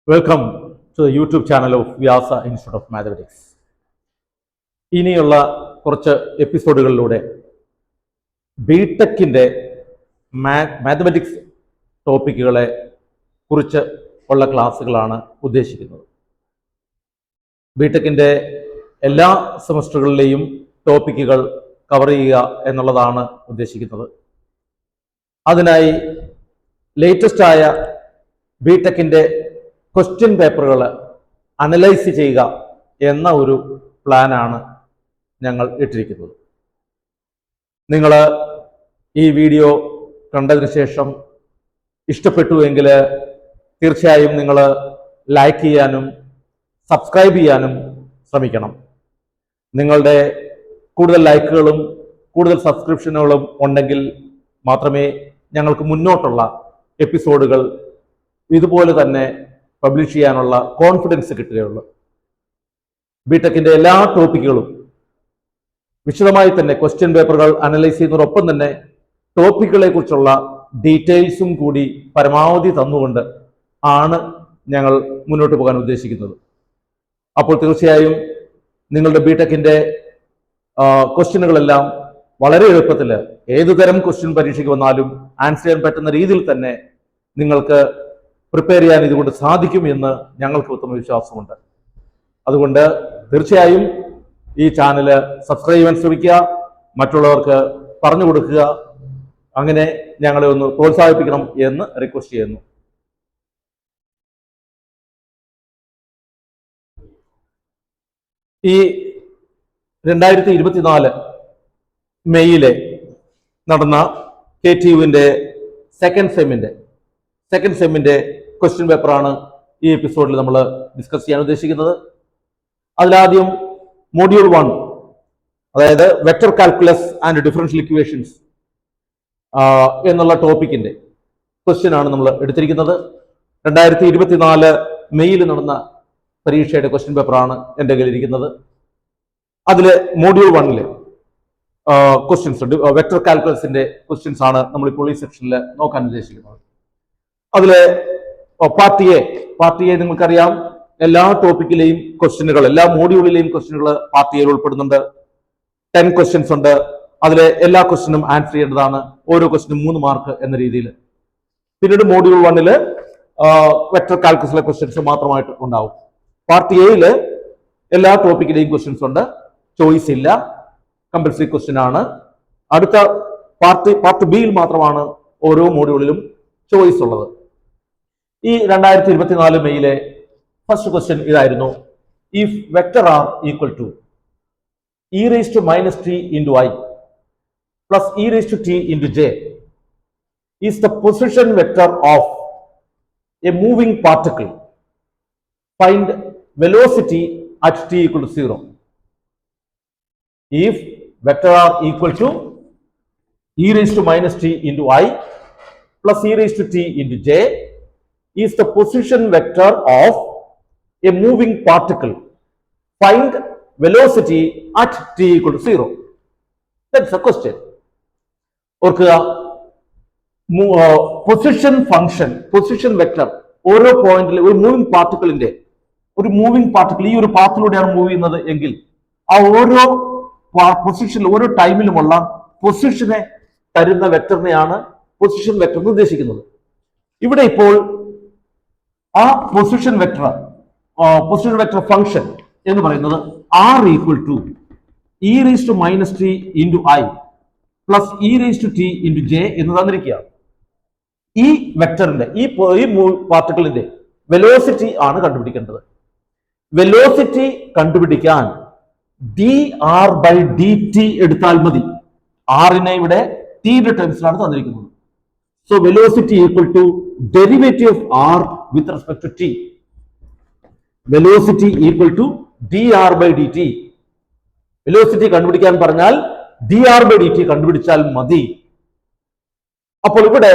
Welcome to the YouTube channel of Vyasa institute of mathematics. ഇനിയുള്ള കുറച്ച് എപ്പിസോഡുകളിലൂടെ ബിടെക്കിൻ്റെ mathematics ടോപ്പിക്കുകളെ കുറിച്ച് ഉള്ള ക്ലാസ്സുകളാണ് ഉദ്ദേശിക്കുന്നത്. ബിടെക്കിൻ്റെ എല്ലാ സെമസ്റ്ററുകളിലെയും ടോപ്പിക്കുകൾ കവർ ചെയ്യുക എന്നുള്ളതാണ് ഉദ്ദേശിക്കുന്നത്. അതിനായി ലേറ്റസ്റ്റായ ബിടെക്കിൻ്റെ ക്വസ്റ്റ്യൻ പേപ്പറുകൾ അനലൈസ് ചെയ്യുക എന്ന ഒരു പ്ലാനാണ് ഞങ്ങൾ ഇട്ടിരിക്കുന്നത്. നിങ്ങൾ ഈ വീഡിയോ കണ്ടതിന് ശേഷം ഇഷ്ടപ്പെട്ടു എങ്കിൽ തീർച്ചയായും നിങ്ങൾ ലൈക്ക് ചെയ്യാനും സബ്സ്ക്രൈബ് ചെയ്യാനും ശ്രമിക്കണം. നിങ്ങളുടെ കൂടുതൽ ലൈക്കുകളും കൂടുതൽ സബ്സ്ക്രിപ്ഷനുകളും ഉണ്ടെങ്കിൽ മാത്രമേ ഞങ്ങൾക്ക് മുന്നോട്ടുള്ള എപ്പിസോഡുകൾ ഇതുപോലെ തന്നെ പബ്ലിഷ് ചെയ്യാനുള്ള കോൺഫിഡൻസ് കിട്ടുകയുള്ളൂ. ബിടെക്കിൻ്റെ എല്ലാ ടോപ്പിക്കുകളും വിശദമായി തന്നെ ക്വസ്റ്റ്യൻ പേപ്പറുകൾ അനലൈസ് ചെയ്യുന്നതോടൊപ്പം തന്നെ ടോപ്പിക്കുകളെ കുറിച്ചുള്ള ഡീറ്റെയിൽസും കൂടി പരമാവധി തന്നുകൊണ്ട് ആണ് ഞങ്ങൾ മുന്നോട്ട് പോകാൻ ഉദ്ദേശിക്കുന്നത്. അപ്പോൾ തീർച്ചയായും നിങ്ങളുടെ ബിടെക്കിൻ്റെ ക്വസ്റ്റ്യനുകളെല്ലാം വളരെ എളുപ്പത്തിൽ ഏതുതരം ക്വസ്റ്റ്യൻ പരീക്ഷയ്ക്ക് വന്നാലും ആൻസർ ചെയ്യാൻ പറ്റുന്ന രീതിയിൽ തന്നെ നിങ്ങൾക്ക് പ്രിപ്പയർ ചെയ്യാൻ ഇതുകൊണ്ട് സാധിക്കും എന്ന് ഞങ്ങൾക്ക് ഉത്തമ വിശ്വാസമുണ്ട്. അതുകൊണ്ട് തീർച്ചയായും ഈ ചാനൽ സബ്സ്ക്രൈബ് ചെയ്യാൻ ശ്രമിക്കുക, മറ്റുള്ളവർക്ക് പറഞ്ഞു കൊടുക്കുക. അങ്ങനെ ഞങ്ങളെ ഒന്ന് പ്രോത്സാഹിപ്പിക്കണം എന്ന് റിക്വസ്റ്റ് ചെയ്യുന്നു. ഈ 2024 മെയ്യിലെ നടന്ന KTUവിൻ്റെ സെക്കൻഡ് സെമ്മിൻ്റെ ക്വസ്റ്റ്യൻ പേപ്പറാണ് ഈ എപ്പിസോഡിൽ നമ്മൾ ഡിസ്കസ് ചെയ്യാൻ ഉദ്ദേശിക്കുന്നത്. അതിലാദ്യം മോഡ്യൂൾ 1, അതായത് vector calculus and differential equations എന്നുള്ള ടോപ്പിക്കിന്റെ ക്വസ്റ്റ്യൻ ആണ് നമ്മൾ എടുത്തിരിക്കുന്നത്. 2024 മെയ്യിൽ നടന്ന പരീക്ഷയുടെ ക്വസ്റ്റ്യൻ പേപ്പറാണ് എൻ്റെ കയ്യിലിരിക്കുന്നത്. അതിൽ മോഡ്യൂൾ 1 ക്വസ്റ്റ്യൻസ് ഉണ്ട്. വെക്ടർ കാൽക്കുലസിന്റെ ക്വസ്റ്റ്യൻസ് ആണ് നമ്മളിപ്പോൾ ഈ സെക്ഷനിൽ നോക്കാൻ ഉദ്ദേശിക്കുന്നത്. അതില് പാർട്ട് എ നിങ്ങൾക്കറിയാം, എല്ലാ ടോപ്പിക്കിലെയും ക്വസ്റ്റ്യനുകൾ, എല്ലാ മോഡ്യൂളിലെയും ക്വസ്റ്റ്യനുകൾ പാർട്ട് എയിൽ ഉൾപ്പെടുന്നുണ്ട്. 10 ക്വസ്റ്റ്യൻസ് ഉണ്ട്. അതിലെ എല്ലാ ക്വസ്റ്റ്യനും ആൻസർ ചെയ്യേണ്ടതാണ്. ഓരോ ക്വസ്റ്റ്യനും 3 മാർക്ക് എന്ന രീതിയിൽ. പിന്നീട് മോഡ്യൂൾ 1 വെക്ടർ കാൽക്കുലസിലെ ക്വസ്റ്റ്യൻസ് മാത്രമായിട്ട് ഉണ്ടാവും. പാർട്ട് എയില് എല്ലാ ടോപ്പിക്കിലെയും ക്വസ്റ്റ്യൻസ് ഉണ്ട്. ചോയ്സ് ഇല്ല, കമ്പൽസറി ക്വസ്റ്റ്യൻ ആണ്. അടുത്ത പാർട്ട് ബിയിൽ മാത്രമാണ് ഓരോ മോഡ്യൂളിലും ചോയ്സ് ഉള്ളത്. ഈ 2024 മെയ്യിലെ ഫസ്റ്റ് ക്വസ്റ്റ്യൻ ഇതായിരുന്നു: if vector R equal to e raised to minus t into I plus e raised to t into j is the position vector of a moving particle. Find velocity at t equal to 0. If vector r equal to e raised to minus t into I plus e raised to t into j is the position vector of a moving particle. Find velocity at t equal to 0. That's a question. ഓർക്കുക, position function, position vector ഓരോ പോയിന്റിൽ ഒരു moving particle ഈ ഒരു പാത്തിലൂടെയാണ് move ചെയ്യുന്നത് എങ്കിൽ ആ ഓരോ പൊസിഷനിൽ ഓരോ ടൈമിലുമുള്ള പൊസിഷനെ തരുന്ന വെക്ടറിനെയാണ് പൊസിഷൻ വെക്ടർ എന്ന് ഉദ്ദേശിക്കുന്നത്. ഇവിടെ ഇപ്പോൾ ആ പൊസിഷൻ വെക്ടർ ഫംഗ്ഷൻ എന്ന് പറയുന്നത് r equal to e raise to minus T into I plus e raise to T into j എന്ന് തന്നിരിക്കുക. ഈ വെക്ടറിന്റെ ഈ പാർട്ടിക്കിളിന്റെ വെലോസിറ്റി ആണ് കണ്ടുപിടിക്കേണ്ടത്. വെലോസിറ്റി കണ്ടുപിടിക്കാൻ dr/dt എടുത്താൽ മതി. r-നെ ഇവിടെ t യുടെ ടേംസിലാണ് തന്നിരിക്കുന്നത്. So velocity equal to derivative of r with respect to t. Velocity equal to dr/dt. Velocity കണ്ടുപിടിക്കാൻ പറഞ്ഞാൽ dr/dt കണ്ടുപിടിച്ചാൽ മതി. അപ്പോൾ ഇവിടെ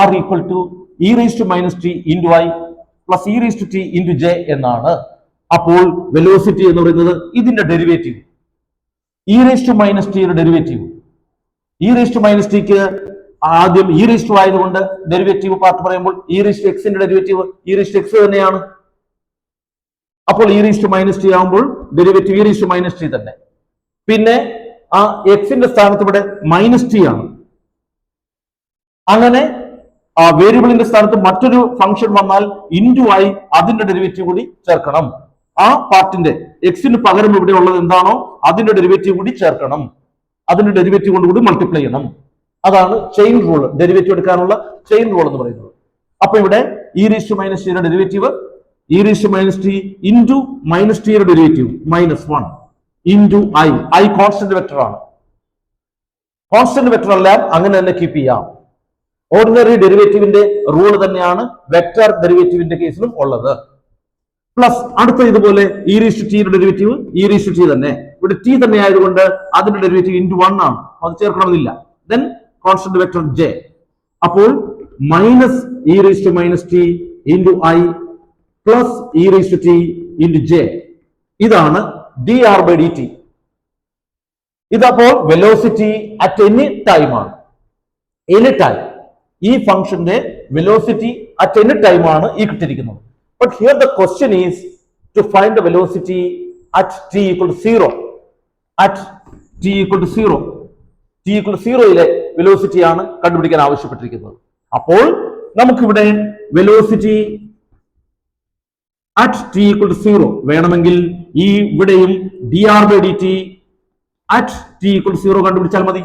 r equal to e raise to minus T into I plus e raise to T into j എന്നാണ്. അപ്പോൾ velocity എന്ന് പറയുന്നത് ഇതിന്റെ derivative, e raise to minus ടിയുടെ derivative. e raise to minus ടിക്ക് ആദ്യം e റേസ് ടു ആയതുകൊണ്ട് derivative part പറയുമ്പോൾ e റേസ് ടു എക്സിന്റെ derivative e raise to X തന്നെയാണ്. അപ്പോൾ e raise to minus T ആകുമ്പോൾ derivative e raise to minus T തന്നെ. പിന്നെ ആ എക്സിന്റെ സ്ഥാനത്ത് ഇവിടെ മൈനസ് ടി ആണ്. അങ്ങനെ ആ വേരിയബിളിന്റെ സ്ഥാനത്ത് മറ്റൊരു ഫംഗ്ഷൻ വന്നാൽ ഇൻറ്റു ആയി അതിന്റെ ഡെറിവേറ്റീവ് കൂടി ചേർക്കണം. ആ പാർട്ടിന്റെ എക്സിന് പകരം ഇവിടെ ഉള്ളത് എന്താണോ അതിന്റെ ഡെറിവേറ്റീവ് കൂടി ചേർക്കണം. അതിന്റെ ഡെറിവേറ്റീവ് കൊണ്ട് കൂടി മൾട്ടിപ്ലൈ ചെയ്യണം. അതാണ് ചെയിൻ റൂൾ, ഡെറിവേറ്റീവ് എടുക്കാനുള്ള ചെയിൻ റൂൾ എന്ന് പറയുന്നത്. അപ്പൊ ഇവിടെ e റീസ് ടു മൈനസ് ടിയുടെ derivative e raise to minus T into minus ടിയുടെ derivative -1 into I constant vector ആണ്. കോൺസ്റ്റന്റ് വെക്ടർ എല്ലാം അങ്ങനെ തന്നെ കീപ്പ് ചെയ്യാം. ഓർഡിനറി ഡെറിവേറ്റീവിന്റെ റൂൾ തന്നെയാണ് വെക്ടർ ഡെറിവേറ്റീവിന്റെ കേസിലും ഉള്ളത്. പ്ലസ് അടുത്ത ഇതുപോലെ e റീസ് ടു ടിയുടെ derivative e raise to T തന്നെ. ഇവിടെ ടി തന്നെ ആയതുകൊണ്ട് അതിന്റെ ഡെറിവേറ്റീവ് *1 ആണ്, അത് ചേർക്കണമെന്നില്ല. Then constant vector j. അപ്പോൾ minus e raise to minus T into I plus e raise to T into j. ഇതാണ് dr/dt. ഇതപ്പോൾ വെലോസിറ്റി അറ്റ് എനി ടൈം ആണ്. എനി ടൈം ഈ ഫംഗ്ഷന്റെ വെലോസിറ്റി അറ്റ് എനി ടൈം ആണ് ഈ കിട്ടിയിരിക്കുന്നത്. But here the question is to find the velocity at t equal to 0. At t equal to 0. t equal to 0 യിലെ velocity ആണ് കണ്ടുപിടിക്കാൻ ആവശ്യപ്പെട്ടിരിക്കുന്നത്. അപ്പോൾ നമുക്കിവിടെ velocity at t equal to 0 വേണമെങ്കിൽ ഈ ഇവിടെയും dr/dt at t equal to 0 കണ്ടുപിടിച്ചാൽ മതി.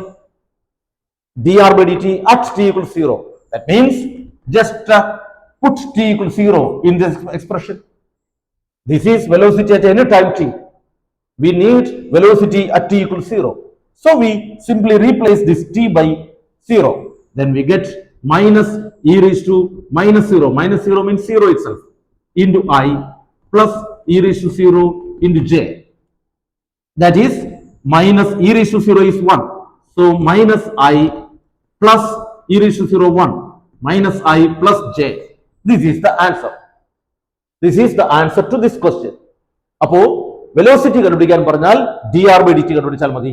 dr/dt at t equal to 0. That means just put t equal to 0 in this expression. This is velocity at any time t. We need velocity at t equal to 0. So we simply replace this t by 0. Then we get minus e raised to minus 0. Minus 0 means 0 itself. Into I plus e raised to 0 into j. That is minus e raised to 0 is 1. So minus I plus e raised to 0 1. Minus I plus j. This is the answer. This is the answer to this question. അപ്പോൾ velocity കണ്ടുപിടിക്കാൻ പറഞ്ഞാൽ dr/dt കണ്ടുപിടിച്ചാൽ മതി.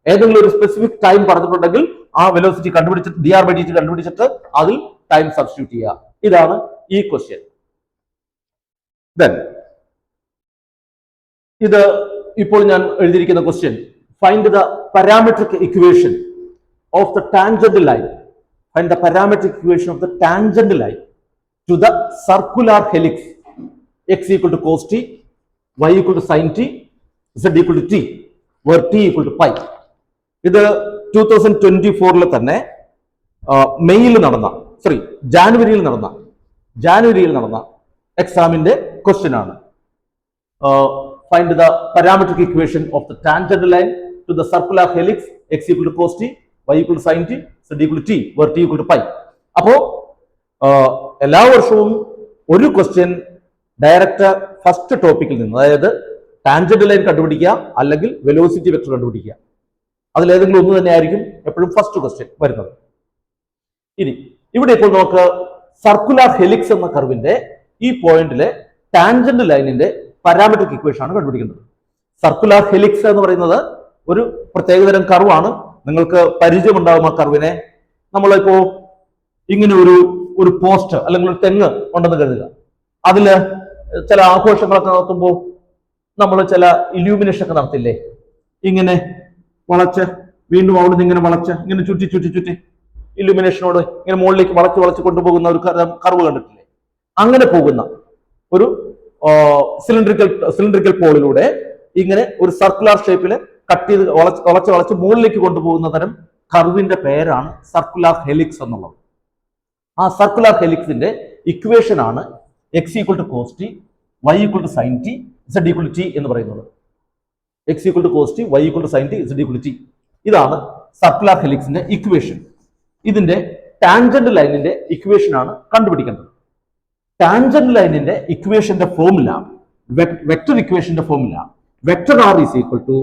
ഏതെങ്കിലും ഒരു specific time പറഞ്ഞിട്ടുണ്ടെങ്കിൽ ആ velocity കണ്ടുപിടിച്ചിട്ട് dr/dt കണ്ടുപിടിച്ചിട്ട് അതിൽ ടൈം സബ്സ്റ്റിറ്റ്യൂട്ട് ചെയ്യുക. ഇതാണ് ഈ ക്വസ്റ്റ്യൻ. Then ഇത് ഇപ്പോൾ ഞാൻ എഴുതിയിരിക്കുന്ന question, find the parametric equation of the tangent line. Find the parametric equation of the tangent line to the circular helix x equal to cos t, y equal to sin t, z equal to t, where t equal to pi. ഇത് 2024 തന്നെ ജാനുവരിയിൽ നടന്ന എക്സാമിന്റെ question ആണ്. Find the parametric equation of the tangent line to the circular helix x equal to cos t, y equal to sin t, z equal to t, where t equal to pi. അപ്പോ എല്ലാ വർഷവും ഒരു question direct first ടോപ്പിക്കിൽ നിന്ന്, അതായത് tangent line കണ്ടുപിടിക്കുക അല്ലെങ്കിൽ velocity vector കണ്ടുപിടിക്കുക, അതിലേതെങ്കിലും ഒന്ന് തന്നെ ആയിരിക്കും എപ്പോഴും ഫസ്റ്റ് ക്വസ്റ്റ്യൻ വരുന്നത്. ഇനി ഇവിടെ ഇപ്പോൾ നമുക്ക് സർക്കുലർ ഹെലിക്സ് എന്ന കർവിന്റെ ഈ പോയിന്റിലെ ടാൻജന്റ് ലൈനിന്റെ പാരാമെട്രിക് ഇക്വേഷൻ ആണ് കണ്ടുപിടിക്കുന്നത്. സർക്കുലർ ഹെലിക്സ് എന്ന് പറയുന്നത് ഒരു പ്രത്യേകതരം കർവാണ്. നിങ്ങൾക്ക് പരിചയമുണ്ടാകും ആ കർവിനെ. നമ്മളിപ്പോ ഇങ്ങനെ ഒരു പോസ്റ്റ് അല്ലെങ്കിൽ ഒരു തെങ്ങ് ഉണ്ടെന്ന് കരുതുക. അതില് ചില ആഘോഷങ്ങളൊക്കെ നടത്തുമ്പോൾ നമ്മൾ ചില ഇല്യൂമിനേഷൻ ഒക്കെ നടത്തില്ലേ, ഇങ്ങനെ വളച്ച് വീണ്ടും അവിടെ നിന്ന് ഇങ്ങനെ വളച്ച് ഇങ്ങനെ ചുറ്റി ഇല്യൂമിനേഷനോട് ഇങ്ങനെ മുകളിലേക്ക് വളച്ച് കൊണ്ടുപോകുന്ന ഒരു കർവ് കണ്ടിട്ടില്ലേ? അങ്ങനെ പോകുന്ന ഒരു സിലിണ്ടറിക്കൽ പോളിലൂടെ ഇങ്ങനെ ഒരു സർക്കുലർ ഷേപ്പില് കട്ട് ചെയ്ത് വളച്ച് മുകളിലേക്ക് കൊണ്ടുപോകുന്ന തരം കർവിന്റെ പേരാണ് സർക്കുലർ ഹെലിക്സ് എന്നുള്ളത്. ആ സർക്കുലർ ഹെലിക്സിന്റെ ഇക്വേഷൻ ആണ് x equal to cos t, y equal to sin t, z equal to t എന്ന് പറയുന്നത്. x equal to cos t, y equal to sin t, z equal to t. ഇതാണ് circular ഹെലിക്സിന്റെ equation. ഇതിന്റെ tangent ലൈനിന്റെ equation ആണ് കണ്ടുപിടിക്കേണ്ടത്. Tangent ലൈനിന്റെ ഇക്വേഷന്റെ formula, vector ഇക്വേഷന്റെ formula, vector r is equal to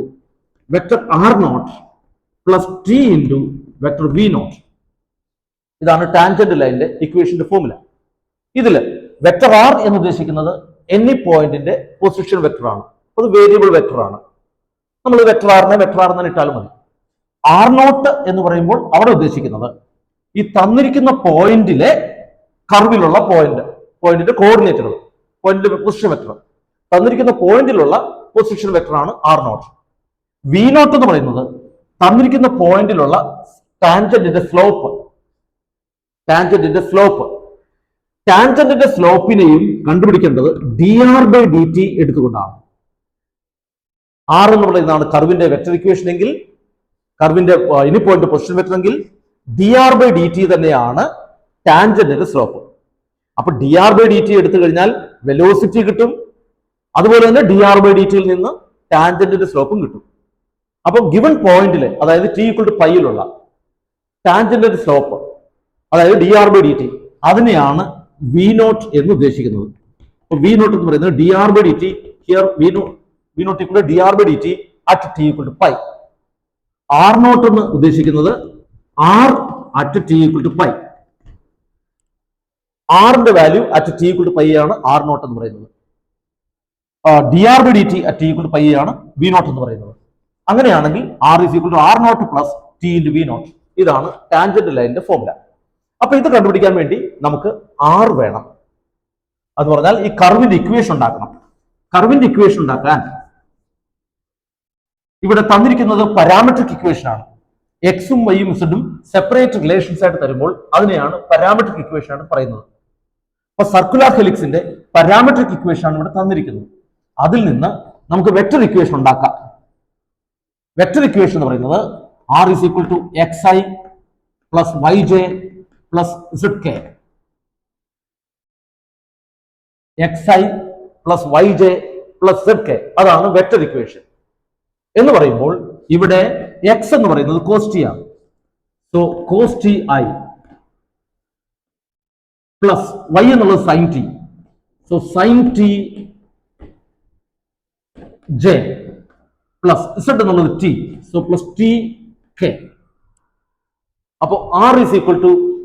vector r0 plus t into vector v0. ഇതാണ് tangent ലൈനിന്റെ ഇക്വേഷന്റെ ഫോർമുല. ഇതില് വെക്ടർ r എന്ന് ഉദ്ദേശിക്കുന്നത് എനി പോയിന്റിന്റെ പൊസിഷൻ വെക്ടർ ആണ്. അത് വേരിയബിൾ വെക്ടർ ആണ്. നമ്മൾ വെക്ടർ r എന്ന് ഇട്ടാലും മതി. r0 എന്ന് പറയുമ്പോൾ അവിടെ ഉദ്ദേശിക്കുന്നത് ഈ തന്നിരിക്കുന്ന പോയിന്റിലെ കർവിലുള്ള പോയിന്റിന്റെ കോർഡിനേറ്റുകൾ, പോയിന്റിന്റെ പൊസിഷൻ വെക്ടർ. തന്നിരിക്കുന്ന പോയിന്റിലുള്ള പൊസിഷൻ വെക്ടറാണ് ആർ നോട്ട്. വി നോട്ട് എന്ന് പറയുന്നത് തന്നിരിക്കുന്ന പോയിന്റിലുള്ള ടാൻജന്റിന്റെ സ്ലോപ്പ്. ടാൻജന്റിന്റെ സ്ലോപ്പിനെയും കണ്ടുപിടിക്കേണ്ടത് dr/dt എടുത്തുകൊണ്ടാണ്. ആർ എന്ന് പറയുന്നതാണ് കർവിന്റെ വെക്ടർ ഇക്വേഷൻ എങ്കിൽ, കർവിന്റെ ഇനി പോയിന്റ് പൊസിഷൻ വെക്ടർ എങ്കിൽ dr/dt തന്നെയാണ് ടാൻജന്റിന്റെ സ്ലോപ്പ്. അപ്പൊ dr/dt എടുത്തു കഴിഞ്ഞാൽ വെലോസിറ്റി കിട്ടും, അതുപോലെ തന്നെ dr/dt നിന്ന് ടാൻജന്റിന്റെ സ്ലോപ്പും കിട്ടും. അപ്പൊ ഗിവൺ പോയിന്റില്, അതായത് t = പൈയിലുള്ള ടാൻജന്റിന്റെ സ്ലോപ്പ്, അതായത് dr/dt, അതിനെയാണ് വി നോട്ട് എന്ന് ഉദ്ദേശിക്കുന്നത്. അപ്പൊ വി നോട്ട് എന്ന് പറയുന്നത് dr/dt, here V naught = dr/dt at t = pi. R naught എന്ന് ഉദ്ദേശിക്കുന്നത് r at t = പൈ. ആറിന്റെ വാല്യൂ at t = പൈ ആണ് ആർ നോട്ട് എന്ന് പറയുന്നത്. dr/dt at t = പൈ ആണ് വി നോട്ട് എന്ന് പറയുന്നത്. അങ്ങനെയാണെങ്കിൽ r = r naught plus t × v naught. ഇതാണ് ടാൻജന്റ് ലൈനിന്റെ ഫോർമുല. അപ്പൊ ഇത് കണ്ടുപിടിക്കാൻ വേണ്ടി നമുക്ക് r വേണം. അത് പറഞ്ഞാൽ ഈ കർവിന്റെ ഇക്വേഷൻ ഉണ്ടാക്കണം. കർവിന്റെ ഇക്വേഷൻ ഉണ്ടാക്കാൻ ഇവിടെ തന്നിരിക്കുന്നത് പാരാമെട്രിക് ഇക്വേഷൻ ആണ്. എക്സും വൈയും ഇസഡും സെപ്പറേറ്റ് റിലേഷൻസ് ആയിട്ട് തരുമ്പോൾ അതിനെയാണ് പാരാമെട്രിക് ഇക്വേഷൻ ആണ് പറയുന്നത്. അപ്പൊ സർക്കുലർ ഹെലിക്സിന്റെ പാരാമെട്രിക് ഇക്വേഷൻ ആണ് ഇവിടെ തന്നിരിക്കുന്നത്. അതിൽ നിന്ന് നമുക്ക് വെക്ടർ ഇക്വേഷൻ ഉണ്ടാക്കാം. വെക്ടർ ഇക്വേഷൻ എന്ന് പറയുന്നത് r = xi + yj + zk. xi + yj + zk, അതാണ് വെക്ടർ ഇക്വേഷൻ. എന്ന് പറയുമ്പോൾ ഇവിടെ x എന്ന് പറയുന്നത് cos t ആണ്. So cos ti plus y എന്നുള്ളത് sin t. So sin t j plus z എന്നുള്ളത് t. So plus t k. അപ്പോ r =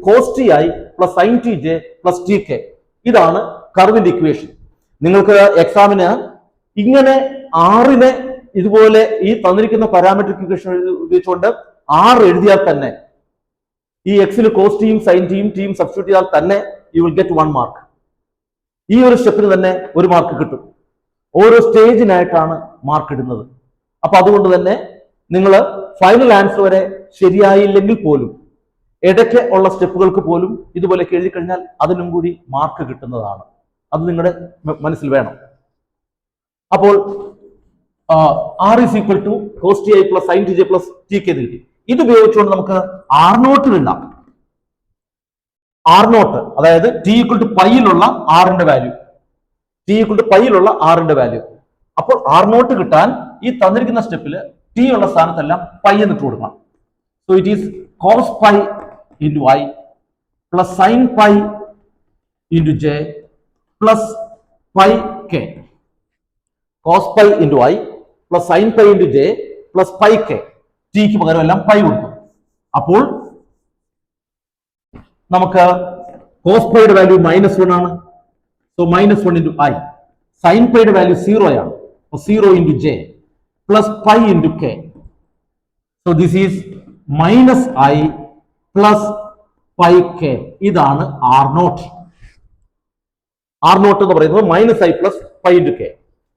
cos ti + sin tj + tk. ഇതാണ് കർവിന്റെ ഇക്വേഷൻ. നിങ്ങൾക്ക് എക്സാമിന് ഇങ്ങനെ ആറിനെ ഇതുപോലെ ഈ തന്നിരിക്കുന്ന പാരാമെട്രിക് ഇക്വേഷൻ ഉപയോഗിച്ചുകൊണ്ട് r എഴുതിയാൽ തന്നെ, ഈ എക്സിന് കോസ് ടിയും സൈൻ ടിയും ടിയും സബ്സ്റ്റിറ്റ്യൂട്ട് ചെയ്താൽ തന്നെ യു വിൽ ഗെറ്റ് 1 മാർക്ക്. ഈ ഒരു സ്റ്റെപ്പിന് തന്നെ 1 മാർക്ക് കിട്ടും. ഓരോ സ്റ്റേജിനായിട്ടാണ് മാർക്ക് ഇടുന്നത്. അപ്പൊ അതുകൊണ്ട് തന്നെ നിങ്ങൾ ഫൈനൽ ആൻസർ വരെ ശരിയായില്ലെങ്കിൽ പോലും ഇടയ്ക്ക് ഉള്ള സ്റ്റെപ്പുകൾക്ക് പോലും ഇതുപോലെ എഴുതി കഴിഞ്ഞാൽ അതിനും കൂടി മാർക്ക് കിട്ടുന്നതാണ്. അത് നിങ്ങളുടെ മനസ്സിൽ വേണം. അപ്പോൾ r = cos ti + sin tj + tk കിട്ടി. ഇത് ഉപയോഗിച്ചുകൊണ്ട് നമുക്ക് r നോട്ട് ഇടാം. r നോട്ട്, അതായത് t = പൈയിലുള്ള r ന്റെ വാല്യൂ, t = പൈയിലുള്ള r ന്റെ വാല്യൂ. അപ്പോൾ r നോട്ട് കിട്ടാൻ ഈ തന്നിരിക്കുന്ന സ്റ്റെപ്പിൽ t ഉള്ള സ്ഥാനത്തെല്ലാം പൈ എന്നിട്ട് കൊടുക്കണം. So it is cos pi × i + sin pi × j + pi k. cos pi × i + sin pi × j + pi k. Tick പകരം എല്ലാം പൈ കൊടുക്കും. അപ്പോൾ നമുക്ക് cos pi യുടെ വാല്യൂ -1 ആണ്. So -1 × i. sin pi യുടെ വാല്യൂ 0 ആണ്. So 0 × j + pi × k. So this is -i + pi k. ഇതാണ് r നോട്ട്. r നോട്ട് എന്ന് പറയുന്നത് -i + pi × k.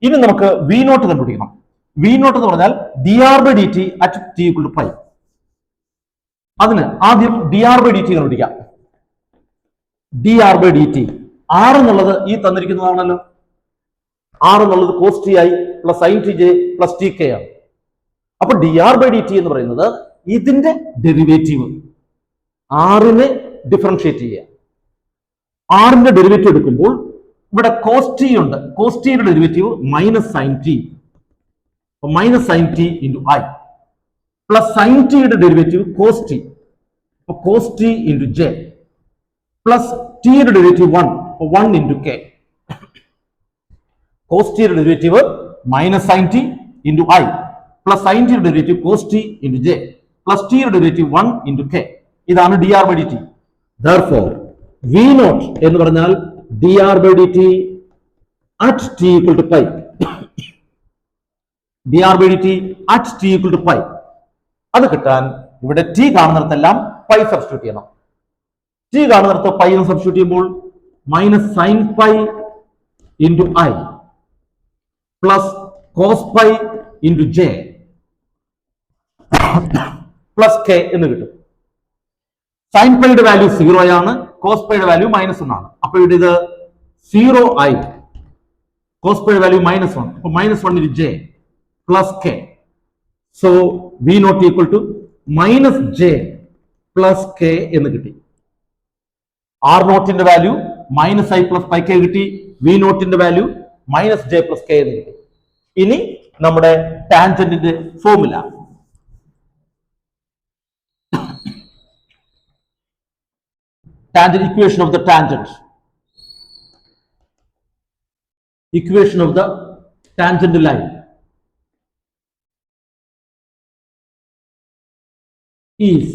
ഇനി നമുക്ക് v നോട്ട് കണ്ടുപിടിക്കണം. v നോട്ട് എന്ന് പറഞ്ഞാൽ dr/dt at t = പൈ. അതിന് ആദ്യം dr/dt കണ്ടുപിടിക്കാം. dr/dt, r എന്നുള്ളത് ഈ തന്നിരിക്കുന്നതാണല്ലോ. r എന്നുള്ളത് cos ti + sin tj + tk ആണ്. അപ്പൊ dr/dt എന്ന് പറയുന്നത് ഇതിന്റെ ഡെറിവേറ്റീവ്, r-നെ ഡിഫറൻഷിയേറ്റ് ചെയ്യുക. r-ന്റെ ഡെറിവേറ്റീവ് എടുക്കുമ്പോൾ ഇവിടെ cos t ഉണ്ട്. cos t യുടെ derivative -sin t. -sin t × i + sin t യുടെ derivative cos t. cos t × j + t യുടെ ഡെറിവേറ്റീവ് 1 × k. cos t യുടെ derivative -sin t × i + sin t യുടെ derivative cos t × j + t യുടെ derivative 1 × k. ഇതാണ് dr/dt. Therefore v not എന്ന് പറഞ്ഞാൽ dr/dt at t = pi. dr/dt at t = pi. അത് കിട്ടാൻ ഇവിടെ t കാണുന്നിടത്തെല്ലാം പൈ സബ്സ്റ്റിറ്റ്യൂട്ട് ചെയ്യണം. t കാണുന്നിടത്ത് പൈ എന്ന് സബ്സ്റ്റിറ്റ്യൂട്ട് ചെയ്യുമ്പോൾ -sin pi × i plus cos pi into J plus K എന്ന് കിട്ടും. സൈൻ പൈയുടെ വാല്യൂ 0 ആണ്, കോസ് പൈയുടെ വാല്യൂ -1 ആണ്. അപ്പൊ ഇവിടെ ഇത് 0 ആയി. കോസ് പൈയുടെ വാല്യൂ -1, അപ്പൊ -1 into J plus K. So V nought equal to -j plus K എന്ന് കിട്ടി. ആർ നോട്ടിന്റെ value -i plus pi K കിട്ടി. വി നോട്ടിന്റെ വാല്യൂ -j പ്ലസ് കെ എന്ന് കിട്ടി. ഇനി നമ്മുടെ ടാൻജന്റിന്റെ formula. Tangent equation of the tangent. Equation of the tangent line is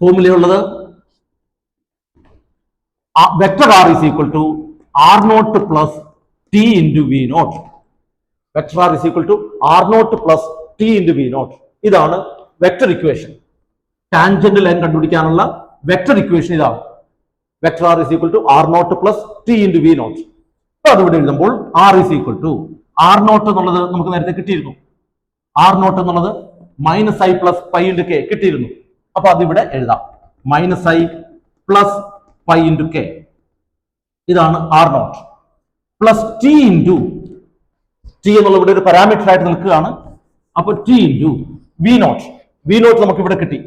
formula ഉള്ളത് vector r is equal to r naught plus t into v naught. Vector r is equal to r naught plus t into v naught. ഇതാണ് vector equation. Tangent line കണ്ടുപിടിക്കാനുള്ള vector equation ഇതാണ്. Vector r is equal to r naught plus t into v naught. അപ്പോൾ അതുകൂടെ എഴുതുമ്പോൾ r is equal to r naught എന്നുള്ളത് നമുക്ക് നേരത്തെ കിട്ടിയിരുന്നു. r naught എന്നുള്ളത് -i plus pi into k കിട്ടിയിരുന്നു. അപ്പൊ അതിവിടെ എഴുതാം. -i plus pi into k. ഇതാണ് r naught plus t into t എന്നുള്ള ഇവിടെ ഒരു പാരാമീറ്റർ ആയിട്ട് നിൽക്കുകയാണ്. അപ്പൊ t into v naught. v naught നമുക്ക് ഇവിടെ കിട്ടി.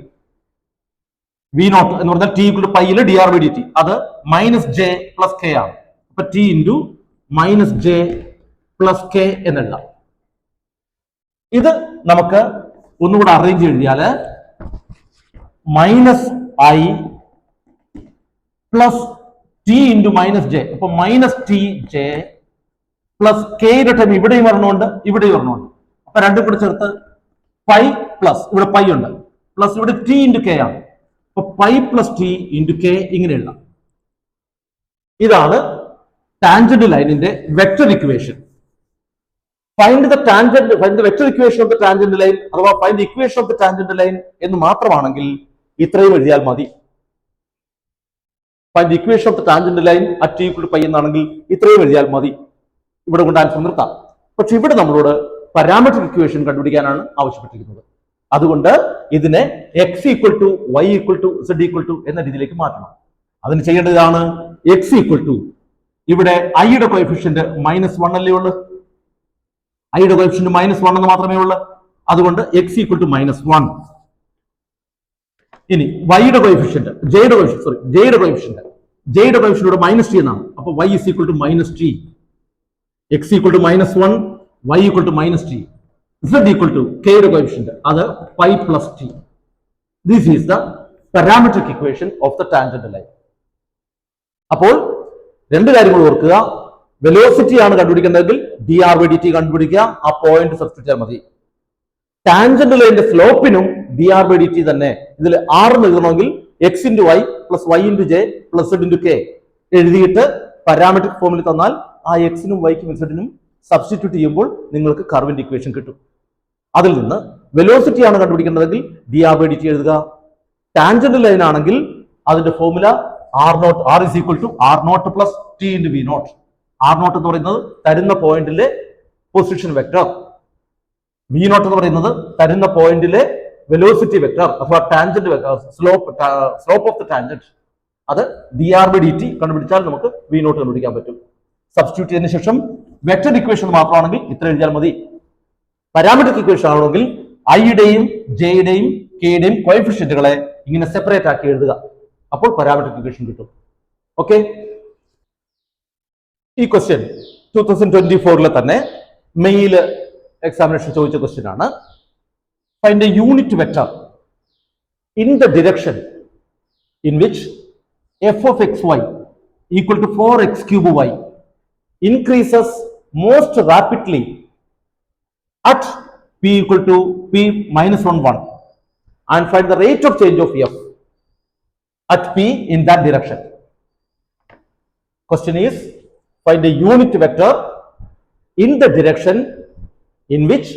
വി നോട്ട് എന്ന് പറഞ്ഞാൽ ടി ഇക്വൽ ടു പൈയില് D R by D T, അത് -j പ്ലസ് കെ ആണ്. അപ്പൊ T into -j plus K എന്നെഴുതാം. ഇത് നമുക്ക് ഒന്നുകൂടെ അറേഞ്ച് എഴുതിയാല് -i plus T into -j, അപ്പൊ -tj പ്ലസ് കെയുടെ ടൈം ഇവിടെയും വരണമുണ്ട് ഇവിടെയും വരണമുണ്ട്. അപ്പൊ രണ്ടും കൂടെ ചേർത്ത് പൈ പ്ലസ് ഇവിടെ പൈ ഉണ്ട് പ്ലസ് ഇവിടെ ടി ഇൻറ്റു കെ ആണ്. അപ്പൊ pi plus T into K ഇങ്ങനെ എഴുതാം. ഇതാണ് ടാൻജന്റ് ലൈനിന്റെ vector equation. Find the tangent, find the vector equation of the tangent line അഥവാ find the equation of the tangent line എന്ന് മാത്രമാണെങ്കിൽ ഇത്രയും എഴുതിയാൽ മതി. Find the equation of the tangent line at T equal to pi എന്നാണെങ്കിൽ ഇത്രയും എഴുതിയാൽ മതി. ഇവിടെ കൊണ്ട് ആൻസർ നിർത്താം. പക്ഷെ ഇവിടെ നമ്മളോട് പാരാമെട്രിക് ഇക്വേഷൻ കണ്ടുപിടിക്കാനാണ് ആവശ്യപ്പെട്ടിരിക്കുന്നത്. അതുകൊണ്ട് ഇതിനെ x equal to y equal to z equal to എന്ന രീതിയിലേക്ക് മാറ്റണം. അതിന് ചെയ്യേണ്ടതാണ് x ഈക്വൽ ടു ഇവിടെ ഐയുടെ കോഎഫിഷ്യന്റ് -1 അല്ലേ ഉള്ളു. ഐയുടെ കോഎഫിഷ്യന്റ് -1 എന്ന് മാത്രമേ ഉള്ളൂ. അതുകൊണ്ട് x ഈക്വൽ ടു -1. ഇനി വൈയുടെ കോഎഫിഷ്യന്റ് ജെയുടെ കോഎഫിഷ്യന്റ് ഇവിടെ -t എന്നാണ്. അപ്പൊ y is equal to -t. x equal to -1, y equal to -t. z equal to k യുടെ കോഎഫിഷ്യന്റ് അത് pi plus T. This is the parametric equation of the tangent line. അപ്പോൾ രണ്ട് കാര്യങ്ങൾ ഓർക്കുക. Velocity ആണ് കണ്ടുപിടിക്കേണ്ടതെങ്കിൽ dr/dt കണ്ടുപിടിക്കുക, ആ point substitute ചെയ്താൽ മതി. ടാൻജന്റ് ലൈനിന്റെ സ്ലോപ്പിനും dr/dt തന്നെ. ഇതിൽ r എന്ന് എഴുതണമെങ്കിൽ x into y plus y into j plus z into k എഴുതിയിട്ട് പാരാമെട്രിക് ഫോമിൽ തന്നാൽ ആ എക്സിനും വൈക്കും ഇസഡിനും സബ്സ്റ്റിറ്റ്യൂട്ട് ചെയ്യുമ്പോൾ നിങ്ങൾക്ക് കർവിന്റെ ഇക്വേഷൻ കിട്ടും. അതിൽ നിന്ന് വെലോസിറ്റി ആണ് കണ്ടുപിടിക്കേണ്ടതെങ്കിൽ dr/dt എഴുതുക. ടാൻജന്റ് ലൈൻ ആണെങ്കിൽ അതിന്റെ formula r is equal to r naught plus t into v naught. r naught എന്ന് പറയുന്നത് തരുന്ന പോയിന്റിലെ പൊസിഷൻ വെക്ടർ, v naught എന്ന് പറയുന്നത് തരുന്ന പോയിന്റിലെ വെലോസിറ്റി വെക്ടർ അഥവാ tangent slope of the tangent. അത് dr/dt കണ്ടുപിടിച്ചാൽ നമുക്ക് v naught കണ്ടുപിടിക്കാൻ പറ്റും. സബ്സ്റ്റിറ്റ്യൂട്ട് ചെയ്തതിനു ശേഷം വെക്ടർ ഇക്വേഷൻ മാത്രമാണെങ്കിൽ ഇത്ര എഴുതിയാൽ മതി. പാരാമെട്രിക് ഇക്വേഷൻ ആണെങ്കിൽ ഐയുടെയും ജെയുടെയും കെയുടെയും കോഎഫിഷ്യന്റുകളെ ഇങ്ങനെ സെപ്പറേറ്റ് ആക്കി എഴുതുക. അപ്പോൾ പാരാമെട്രിക് ഇക്വേഷൻ കിട്ടും. ഓക്കെ, ഈ ക്വസ്റ്റ്യൻ 2024 തന്നെ മെയിൽ എക്സാമിനേഷൻ ചോദിച്ച ക്വസ്റ്റ്യൻ ആണ്. Find A unit vector in the direction in which f of xy equal to 4x cube y increases most rapidly at p equal to p minus 1 1 and find the rate of change of f at p in that direction. Question is, find a unit vector in the direction in which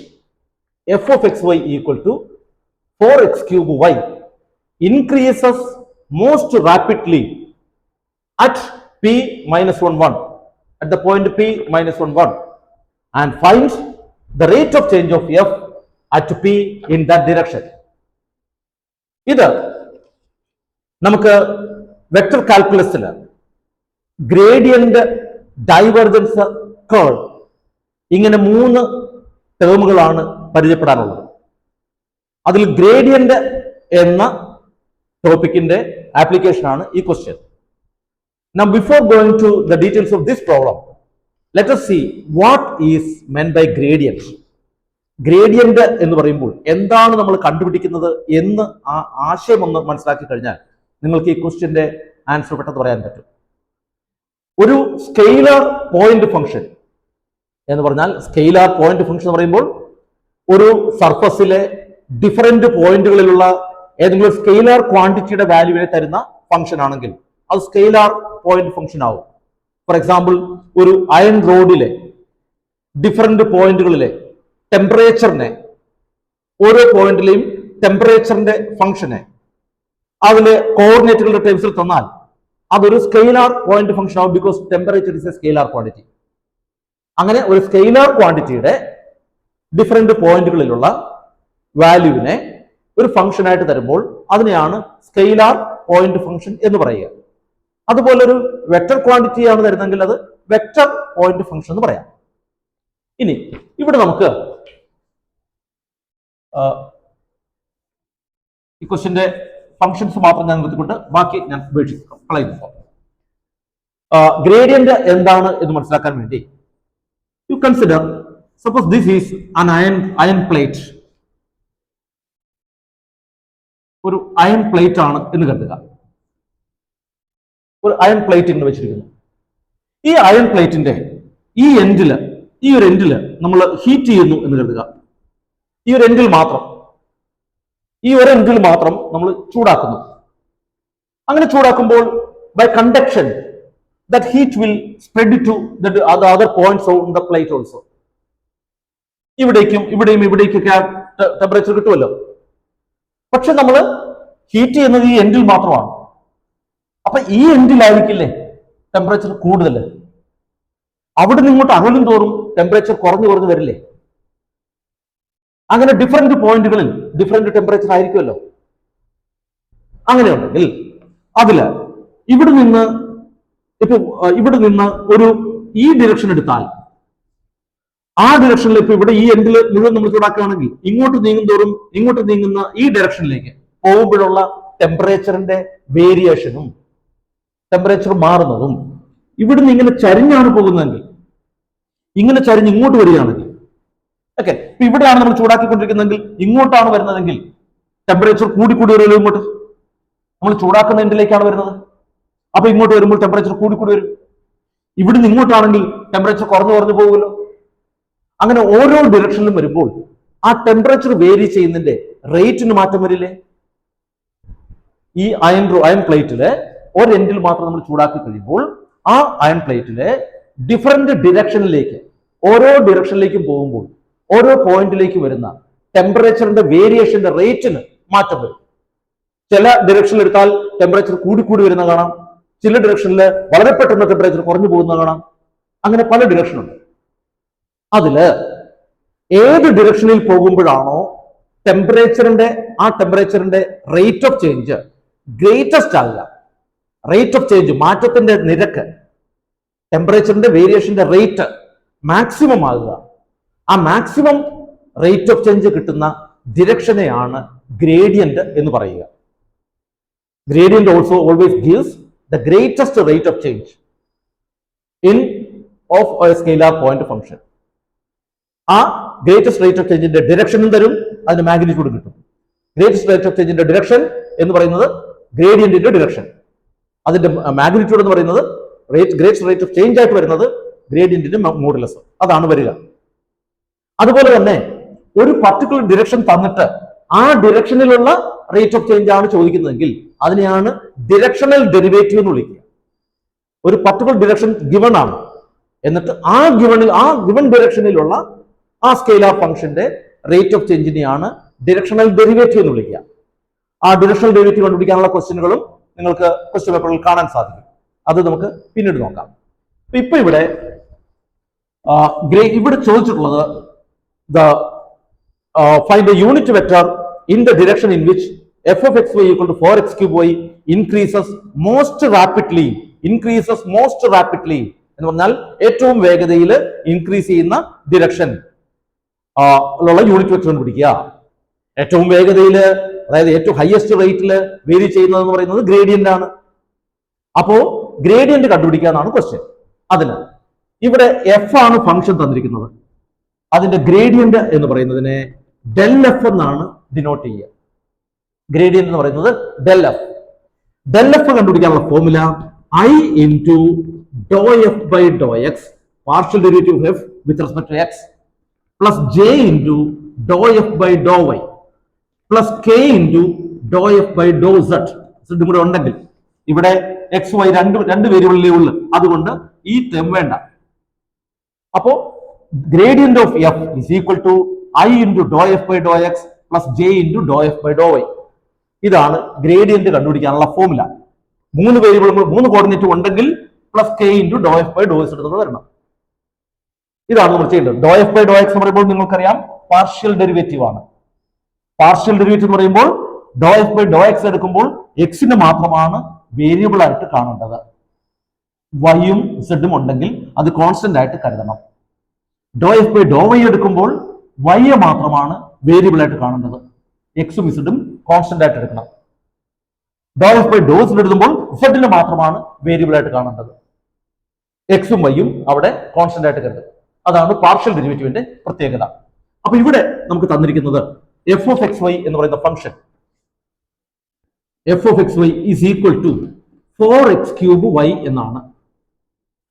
f of xy equal to 4x cube y increases most rapidly at p minus 1 1 at the point p minus 1 1 and find the rate of change of f at p in that direction. ഇത് നമുക്ക് vector കാൽക്കുലസിൽ gradient divergence curve ഇങ്ങനെ 3 ടേമുകളാണ് പരിചയപ്പെടാനുള്ളത്. അതിൽ gradient എന്ന ടോപ്പിക്കിന്റെ application ആണ് ഈ question. Now before going to the details of this problem, let us see what is meant by gradient. Gradient എന്ന് പറയുമ്പോൾ എന്താണ് നമ്മൾ കണ്ടുപിടിക്കുന്നത് എന്ന് ആ ആശയം ഒന്ന് മനസ്സിലാക്കി കഴിഞ്ഞാൽ നിങ്ങൾക്ക് ഈ ക്വസ്റ്റ്യന്റെ ആൻസർ പെട്ടെന്ന് പറയാൻ പറ്റും. ഒരു സ്കെയിലർ പോയിന്റ് ഫംഗ്ഷൻ എന്ന് പറഞ്ഞാൽ, സ്കെയിലർ പോയിന്റ് ഫംഗ്ഷൻ എന്ന് പറയുമ്പോൾ ഒരു സർഫസിലെ ഡിഫറെന്റ് പോയിന്റുകളിലുള്ള ഏതെങ്കിലും സ്കെയിലർ ക്വാണ്ടിറ്റിയുടെ വാല്യൂവിനെ തരുന്ന ഫംഗ്ഷൻ ആണെങ്കിൽ അത് സ്കെയിലർ പോയിന്റ് ഫംഗ്ഷൻ ആവും. ഫോർ എക്സാമ്പിൾ, ഒരു അയൺ റോഡിലെ ഡിഫറെന്റ് പോയിന്റുകളിലെ ടെമ്പറേച്ചറിനെ, ഓരോ പോയിന്റിലെയും ടെമ്പറേച്ചറിന്റെ ഫംഗ്ഷനെ അതിലെ കോർഡിനേറ്റുകളുടെ ടേംസിൽ തന്നാൽ അതൊരു സ്കെയിലർ പോയിന്റ് ഫംഗ്ഷൻ ആവും. Because temperature is A scalar quantity. അങ്ങനെ ഒരു സ്കെയിലർ ക്വാണ്ടിറ്റിയുടെ ഡിഫറെന്റ് പോയിന്റുകളിലുള്ള വാല്യൂവിനെ ഒരു ഫംഗ്ഷൻ ആയിട്ട് തരുമ്പോൾ അതിനെയാണ് സ്കെയിലർ പോയിന്റ് ഫംഗ്ഷൻ എന്ന് പറയുക. അതുപോലെ ഒരു വെക്ടർ ക്വാണ്ടിറ്റി ആണ് തരുന്നെങ്കിൽ അത് വെക്ടർ പോയിന്റ് ഫംഗ്ഷൻ എന്ന് പറയാം. ഇനി ഇവിടെ നമുക്ക് ഈ ക്വസ്റ്റ്യന്റെ ഫംഗ്ഷൻസ് മാത്രം ഞാൻ നിർത്തിക്കൊണ്ട് ബാക്കി ഞാൻ കളയുന്നു. ഗ്രേഡിയന്റ് എന്താണ് എന്ന് മനസ്സിലാക്കാൻ വേണ്ടി U consider, suppose this is an iron plate. ഒരു അയൺ പ്ലേറ്റ് ആണ് എന്ന് കരുതുക. ഒരു അയൺ പ്ലേറ്റ് ഇങ്ങനെ വെച്ചിരിക്കുന്നു. ഈ അയൺ പ്ലേറ്റിന്റെ ഈ ഒരു എൻഡില് നമ്മൾ ഹീറ്റ് ചെയ്യുന്നു എന്ന് കരുതുക. ഈ ഒരു എൻഡിൽ മാത്രം നമ്മൾ ചൂടാക്കുന്നു. അങ്ങനെ ചൂടാക്കുമ്പോൾ by conduction that heat will spread to the other points on the plate also. ഇവിടേക്കൊക്കെ ടെമ്പറേച്ചർ കിട്ടുമല്ലോ. പക്ഷെ നമ്മൾ ഹീറ്റ് ചെയ്യുന്നത് ഈ എൻഡിൽ മാത്രമാണ്. അപ്പൊ ഈ എൻഡിലായിരിക്കില്ലേ ടെമ്പറേച്ചർ കൂടുതൽ. അവിടെ നിന്ന് ഇങ്ങോട്ട് അകലും തോറും ടെമ്പറേച്ചർ കുറഞ്ഞു വരില്ലേ? അങ്ങനെ ഡിഫറെന്റ് പോയിന്റുകളിൽ ഡിഫറെന്റ് ടെമ്പറേച്ചർ ആയിരിക്കുമല്ലോ. അങ്ങനെയുണ്ടെങ്കിൽ അതില് ഇവിടെ നിന്ന് ഒരു ഈ ഡിറക്ഷൻ എടുത്താൽ ആ ഡിറക്ഷനിൽ ഇപ്പൊ ഇവിടെ ഈ എൻഡിൽ മുഴുവൻ നമ്മൾ ചൂടാക്കുകയാണെങ്കിൽ ഇങ്ങോട്ട് നീങ്ങുന്ന ഈ ഡയറക്ഷനിലേക്ക് പോകുമ്പോഴുള്ള ടെമ്പറേച്ചറിന്റെ വേരിയേഷനും ടെമ്പറേച്ചർ മാറുന്നതും ഇവിടുന്ന് ഇങ്ങനെ ചരിഞ്ഞാണ് പോകുന്നതെങ്കിൽ, ഇങ്ങനെ ചരിഞ്ഞ് ഇങ്ങോട്ട് വരികയാണെങ്കിൽ, ഓക്കെ, ഇപ്പൊ ഇവിടെയാണ് നമ്മൾ ചൂടാക്കിക്കൊണ്ടിരിക്കുന്നതെങ്കിൽ ഇങ്ങോട്ടാണ് വരുന്നതെങ്കിൽ ടെമ്പറേച്ചർ കൂടി വരുമല്ലോ. ഇങ്ങോട്ട് നമ്മൾ ചൂടാക്കുന്ന എൻഡിലേക്കാണ് വരുന്നത്. അപ്പൊ ഇങ്ങോട്ട് വരുമ്പോൾ ടെമ്പറേച്ചർ കൂടി വരും. ഇവിടുന്ന് ഇങ്ങോട്ടാണെങ്കിൽ ടെമ്പറേച്ചർ കുറഞ്ഞു പോകുമല്ലോ. അങ്ങനെ ഓരോ ഡിറക്ഷനിലും വരുമ്പോൾ ആ ടെമ്പറേച്ചർ വേരി ചെയ്യുന്നതിന്റെ റേറ്റിന് മാറ്റം വരില്ലേ? ഈ അയൺ പ്ലേറ്റില് ഒരു എൻഡിൽ മാത്രം നമ്മൾ ചൂടാക്കി കഴിയുമ്പോൾ ആ അയൺ പ്ലേറ്റിലെ ഡിഫറെന്റ് ഡിറക്ഷനിലേക്ക്, ഓരോ ഡിറക്ഷനിലേക്കും പോകുമ്പോൾ ഓരോ പോയിന്റിലേക്ക് വരുന്ന ടെമ്പറേച്ചറിന്റെ വേരിയേഷന്റെ റേറ്റിന് മാറ്റം വരും. ചില ഡിറക്ഷനിൽ എടുത്താൽ ടെമ്പറേച്ചർ കൂടി വരുന്ന കാണാം. ചില ഡിറക്ഷനിൽ വളരെ പെട്ടെന്ന് ടെമ്പറേച്ചർ കുറഞ്ഞു പോകുന്ന കാണാം. അങ്ങനെ പല ഡിറക്ഷനുണ്ട്. അതില് ഏത് ഡിറക്ഷനിൽ പോകുമ്പോഴാണോ ടെമ്പറേച്ചറിന്റെ റേറ്റ് ഓഫ് ചേഞ്ച് ഗ്രേറ്റസ്റ്റ് ആകുക, റേറ്റ് ഓഫ് ചേഞ്ച് മാറ്റത്തിന്റെ നിരക്ക്, ടെമ്പറേച്ചറിന്റെ വേരിയേഷന്റെ റേറ്റ് മാക്സിമം ആകുക, ആ മാക്സിമം റേറ്റ് ഓഫ് ചേഞ്ച് കിട്ടുന്ന ഡിറക്ഷനെയാണ് ഗ്രേഡിയന്റ് എന്ന് പറയുക. Gradient also always gives the greatest rate of change of a scalar point function. ആ ഗ്രേറ്റസ്റ്റ് റേറ്റ് ഓഫ് ചേഞ്ചിന്റെ ഡിറക്ഷനും തരും, അതിന്റെ മാഗ്നിറ്റ്യൂഡ് കിട്ടും. ഗ്രേറ്റസ്റ്റ് റേറ്റ് ഓഫ് ചേഞ്ചിന്റെ ഡിറക്ഷൻ എന്ന് പറയുന്നത് ഗ്രേഡിയന്റിന്റെ ഡിറക്ഷൻ, അതിന്റെ മാഗ്നിറ്റ്യൂഡ് എന്ന് പറയുന്നത് ഗ്രേറ്റസ്റ്റ് റേറ്റ് ഓഫ് ചേഞ്ച് ആയിട്ട് വരുന്നത് ഗ്രേഡിയന്റിന്റെ മോഡുലസ്, അതാണ് വരിക. അതുപോലെ തന്നെ ഒരു പർട്ടിക്കുലർ ഡിറക്ഷൻ തന്നിട്ട് ആ ഡിറക്ഷനിലുള്ള റേറ്റ് ഓഫ് ചേഞ്ച് ആണ് ചോദിക്കുന്നതെങ്കിൽ അതിനെയാണ് ഡിറക്ഷണൽ ഡെറിവേറ്റീവ് എന്ന് വിളിക്കുക. ഒരു പർട്ടിക്കുലർ ഡിറക്ഷൻ ഗിവൺ ആണ്, എന്നിട്ട് ആ ഗിവൺ ഡിറക്ഷനിലുള്ള ആ സ്കെയിലാർ ഫംഗ്ഷന്റെ റേറ്റ് ഓഫ് ചേഞ്ചിനെയാണ് ഡിറക്ഷണൽ ഡെറിവേറ്റീവ് എന്ന് വിളിക്കുക. ആ ഡിറക്ഷണൽ ഡെറിവേറ്റീവ് കണ്ടുപിടിക്കാനുള്ള ക്വസ്റ്റ്യനുകളും നിങ്ങൾക്ക് ക്വസ്റ്റ്യൻ പേപ്പറിൽ കാണാൻ സാധിക്കും. അത് നമുക്ക് പിന്നീട് നോക്കാം. ഇപ്പൊ ഇവിടെ ചോദിച്ചിട്ടുള്ളത് the find the unit vector in the direction in which f of xy equal to 4x cube y increases most rapidly എന്ന് പറഞ്ഞാൽ ഏറ്റവും വേഗതയിൽ ഇൻക്രീസ് ചെയ്യുന്ന ഡിറക്ഷൻ ഉള്ള യൂണിറ്റ് വെക്ടർ കണ്ടുപിടിക്കുക. ഏറ്റവും വേഗതയിൽ, അതായത് ഏറ്റവും ഹയസ്റ്റ് റേറ്റിൽ വേരി ചെയ്യുന്നത് എന്ന് പറയുന്നത് ഗ്രേഡിയന്റ് ആണ്. അപ്പോ ഗ്രേഡിയന്റ് കണ്ടുപിടിക്കുക എന്നാണ് ക്വസ്റ്റ്യൻ. അതിന് ഇവിടെ എഫ് ആണ് ഫംഗ്ഷൻ തന്നിരിക്കുന്നത്. അതിന്റെ ഗ്രേഡിയന്റ് എന്ന് പറയുന്നതിനെ ഡെൽ എഫ് എന്നാണ് ഡിനോട്ട് ചെയ്യുക. ഗ്രേഡിയന്റ് എന്ന് പറയുന്നത് ഡെൽ എഫ്. ഡെൽ എഫ് കണ്ടുപിടിക്കാനുള്ള formula I into Dr F by Dr X partial derivative of F with respect to X plus J into Dr F by Dr Y plus K into Dr F by do Z. സെഡും കൂടെ ഉണ്ടെങ്കിൽ ഇവിടെ X Y രണ്ട് വേരിയബിളിലേ ഉള്ളു, അതുകൊണ്ട് ഈ term വേണ്ട. അപ്പോ gradient of F is equal to I into Dr F by Dr X plus J into Dr F by Dr Y. ഇതാണ് ഗ്രേഡിയന്റ് കണ്ടുപിടിക്കാനുള്ള ഫോർമുല. 3 വേരിയബിളുകൾ 3 കോർഡിനേറ്റ് ഉണ്ടെങ്കിൽ plus K into Dr F by Dr X എടുത്ത് വരണം. ഇതാണ് നമ്മൾ ചെയ്യേണ്ടത്. Do F by Dr X എന്ന് പറയുമ്പോൾ നിങ്ങൾക്കറിയാം പാർഷ്യൽ ഡെറിവേറ്റീവ് ആണ്. പാർഷ്യൽ ഡെറിവേറ്റീവ് എന്ന് പറയുമ്പോൾ do F by Dr X എടുക്കുമ്പോൾ എക്സിന് മാത്രമാണ് വേരിയബിൾ ആയിട്ട് കാണേണ്ടത്. വൈയും സെഡും ഉണ്ടെങ്കിൽ അത് കോൺസ്റ്റന്റ് ആയിട്ട് കരുതണം. ഡോ എഫ് ബൈ ഡോ വൈ എടുക്കുമ്പോൾ വൈയെ മാത്രമാണ് വേരിയബിൾ ആയിട്ട് കാണേണ്ടത്. എക്സും ഇസഡും കോൺസ്റ്റന്റ് ആയിട്ട് എടുക്കണം. ഡോ എഫ് ബൈ ഡോ സെഡ് എഴുതുമ്പോൾ സെഡിന് മാത്രമാണ് വേരിയബിൾ ആയിട്ട് കാണേണ്ടത്. എക്സും വൈയും അവിടെ കോൺസ്റ്റന്റ് ആയിട്ട് കരുതും. അതാണ് പാർഷ്യൽ ഡെറിവേറ്റീവിന്റെ പ്രത്യേകത. അപ്പൊ ഇവിടെ നമുക്ക് തന്നിരിക്കുന്നത് എഫ് ഓഫ് എക്സ് വൈ എന്ന് പറയുന്ന function F of X Y is equal to 4x cube Y എന്നാണ്.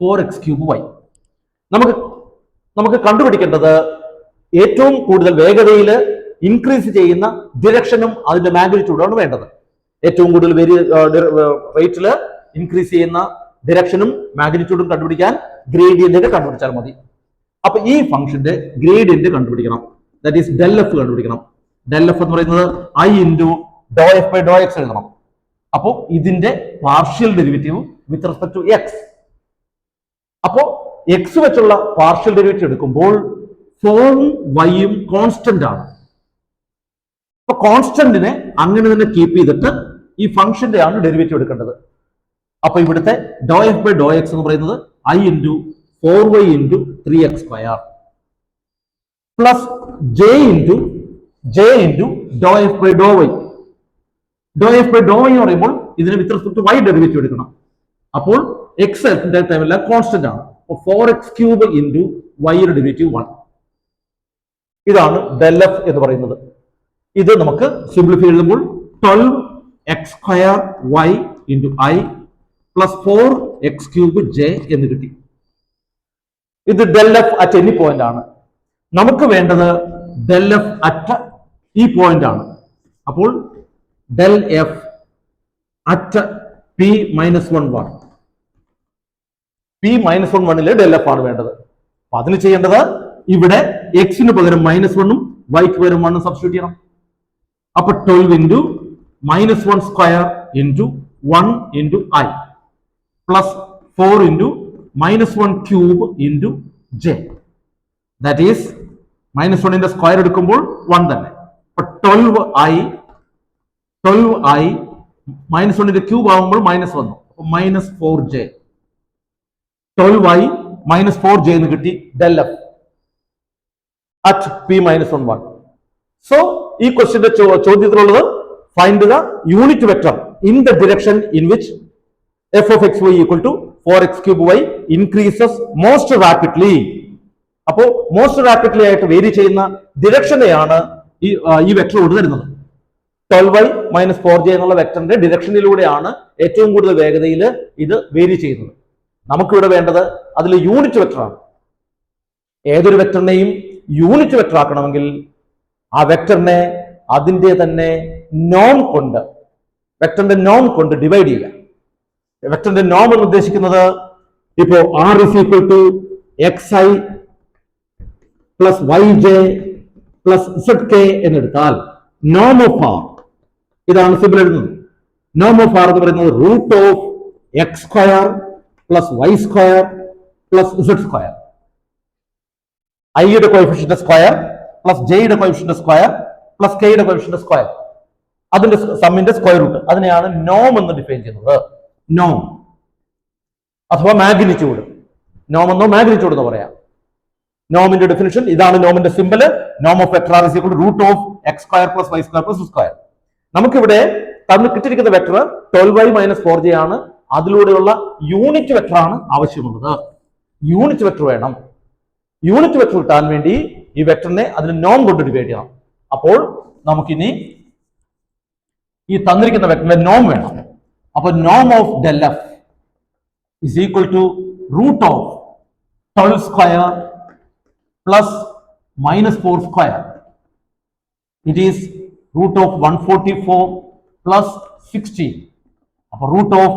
4x cube Y. നമുക്ക് കണ്ടുപിടിക്കേണ്ടത് ഏറ്റവും കൂടുതൽ വേഗതയിൽ ഇൻക്രീസ് ചെയ്യുന്ന ഡിറക്ഷനും അതിന്റെ മാഗ്നിറ്റ്യൂഡാണ് വേണ്ടത്. ഏറ്റവും കൂടുതൽ റേറ്റിൽ ഇൻക്രീസ് ചെയ്യുന്ന ഡിറക്ഷനും മാഗ്നിറ്റ്യൂഡും കണ്ടുപിടിക്കാൻ ഗ്രേഡിയന്റ് കണ്ടുപിടിച്ചാൽ മതി. അപ്പൊ ഈ ഫംഗ്ഷന്റെ ഗ്രേഡിയന്റ് കണ്ടുപിടിക്കണം. ദാറ്റ് ഈസ് ഡെൽ എഫ് കണ്ടുപിടിക്കണം. ഡെൽ എഫ് എന്ന് പറയുന്നത് I into Dr F by Dr X എഴുതണം. അപ്പോ ഇതിന്റെ partial derivative with respect to X. അപ്പോ എക്സ് വെച്ചുള്ള പാർഷ്യൽ ഡെറിവേറ്റീവ് എടുക്കുമ്പോൾ 4ഉം വൈയും കോൺസ്റ്റന്റ് ആണ്. അപ്പൊ കോൺസ്റ്റന്റിനെ അങ്ങനെ തന്നെ കീപ്പ് ചെയ്തിട്ട് ഈ ഫംഗ്ഷന്റെ ആണ് ഡെറിവേറ്റീവ് എടുക്കേണ്ടത്. അപ്പൊ ഇവിടുത്തെ doe F by Dr X എന്ന് പറയുന്നത് I into 4y into 3x square plus J into Dr F by Dr Y. Doe F by Dr Y എന്ന് പറയുമ്പോൾ ഇതിന് with respect to y derivative എടുക്കണം. അപ്പോൾ എക്സ് ടൈമില്ല കോൺസ്റ്റന്റ് ആണ്. 4x cube into വൈയുടെ ഡെറിവേറ്റീവ് 1. ഇതാണ് ഡെൽ എഫ് എന്ന് പറയുന്നത്. ഇത് നമുക്ക് സിംപ്ലിഫൈ എഴുതുമ്പോൾ 12x square y into I plus 4x cube J എന്ന് കിട്ടി. ഇത് del F at any point ആണ്. നമുക്ക് വേണ്ടത് ഡെൽ എഫ് അറ്റ് ഈ പോയിന്റ് ആണ്. അപ്പോൾ del F at P minus 1 P-1 del F ആണ് വേണ്ടത്. അപ്പൊ അതിന് ചെയ്യേണ്ടത് ഇവിടെ എക്സിന് പകരം -1ഉം വൈക്ക് പകരം 1ഉം സബ്സ്റ്റിറ്റ്യൂട്ട് ചെയ്യണം. അപ്പൊ 12 into -1 square into 1 into I plus 4 into -1 cube into J. That is -1ന്റെ സ്ക്വയർ എടുക്കുമ്പോൾ 1 തന്നെ. അപ്പൊ 12i -1ന്റെ ക്യൂബ് ആകുമ്പോൾ മൈനസ് വന്നു. അപ്പൊ -4j 12i -4j എന്ന് കിട്ടി del F at P-1. So ഈ ക്വസ്റ്റ്യന്റെ ചോദ്യത്തിലുള്ളത് find the unit vector in the direction in which f of xy equal to 4x cube y increases most rapidly. അപ്പോ most rapidly ആയിട്ട് vary ചെയ്യുന്ന ഡിറക്ഷനെയാണ് ഈ vector കൊണ്ട് തരുന്നത്. 12y -4j എന്നുള്ള വെക്ടറിന്റെ ഡിറക്ഷനിലൂടെയാണ് ഏറ്റവും കൂടുതൽ വേഗതയിൽ ഇത് വേരി ചെയ്യുന്നത്. നമുക്കിവിടെ വേണ്ടത് അതിൽ യൂണിറ്റ് വെക്ടറാണ്. ഏതൊരു വെക്ടറിനെയും യൂണിറ്റ് വെക്ടർ ആക്കണമെങ്കിൽ ആ വെക്ടറിനെ അതിന്റെ തന്നെ വെക്ടറിന്റെ നോം കൊണ്ട് ഡിവൈഡ് ചെയ്യുക. വെക്ടറിന്റെ നോം എന്ന് ഉദ്ദേശിക്കുന്നത് ഇപ്പോ r is equal to xi plus yj plus zk എന്നെടുത്താൽ നോം ഓഫ് r ഇതാണ് സിമ്പിൾ എഴുതുന്നത്. നോം ഓഫ് r എന്ന് പറയുന്നത് root of x square plus y square plus z square. ഐയുടെ കോഎഫിഷ്യന്റ് സ്ക്വയർ പ്ലസ് ജെയുടെ കോഎഫിഷ്യന്റ് സ്ക്വയർ പ്ലസ് കെയുടെ കോഎഫിഷ്യന്റ് സ്ക്വയർ, അതിന്റെ സമ്മിന്റെ സ്ക്വയർ റൂട്ട്, അതിനെയാണ് നോം എന്ന് ഡിഫൈൻ ചെയ്യുന്നത്. നോം അഥവാ മാഗ്നിറ്റ്യൂഡ്, നോം എന്നോ മാഗ്നിറ്റ്യൂഡ് എന്ന് പറയാം. നോമിന്റെ ഡെഫിനിഷൻ ഇതാണ്, നോമിന്റെ സിമ്പൽ നോം of vector R is equal to root of X square plus Y square plus square. നമുക്കിവിടെ തന്നു കിട്ടിയിരിക്കുന്ന വെക്ടർ 12y മൈനസ് 4j ആണ്. അതിലൂടെയുള്ള യൂണിറ്റ് വെക്ടർ ആണ് ആവശ്യമുള്ളത്. യൂണിറ്റ് വെക്ടർ വേണം. യൂണിറ്റ് വെക്ടർ കിട്ടാൻ വേണ്ടി ഈ വെക്ടറിനെ അതിന് നോം കൊണ്ട് ഡിവൈഡ് ചെയ്യണം. അപ്പോൾ നമുക്കിനി ഈ തന്നിരിക്കുന്ന വെക്ടറിന്റെ നോം വേണം. അപ്പൊ നോം of del F is equal to root of 12 square plus minus 4 square. It is root of 144 plus 16. അപ്പോൾ root of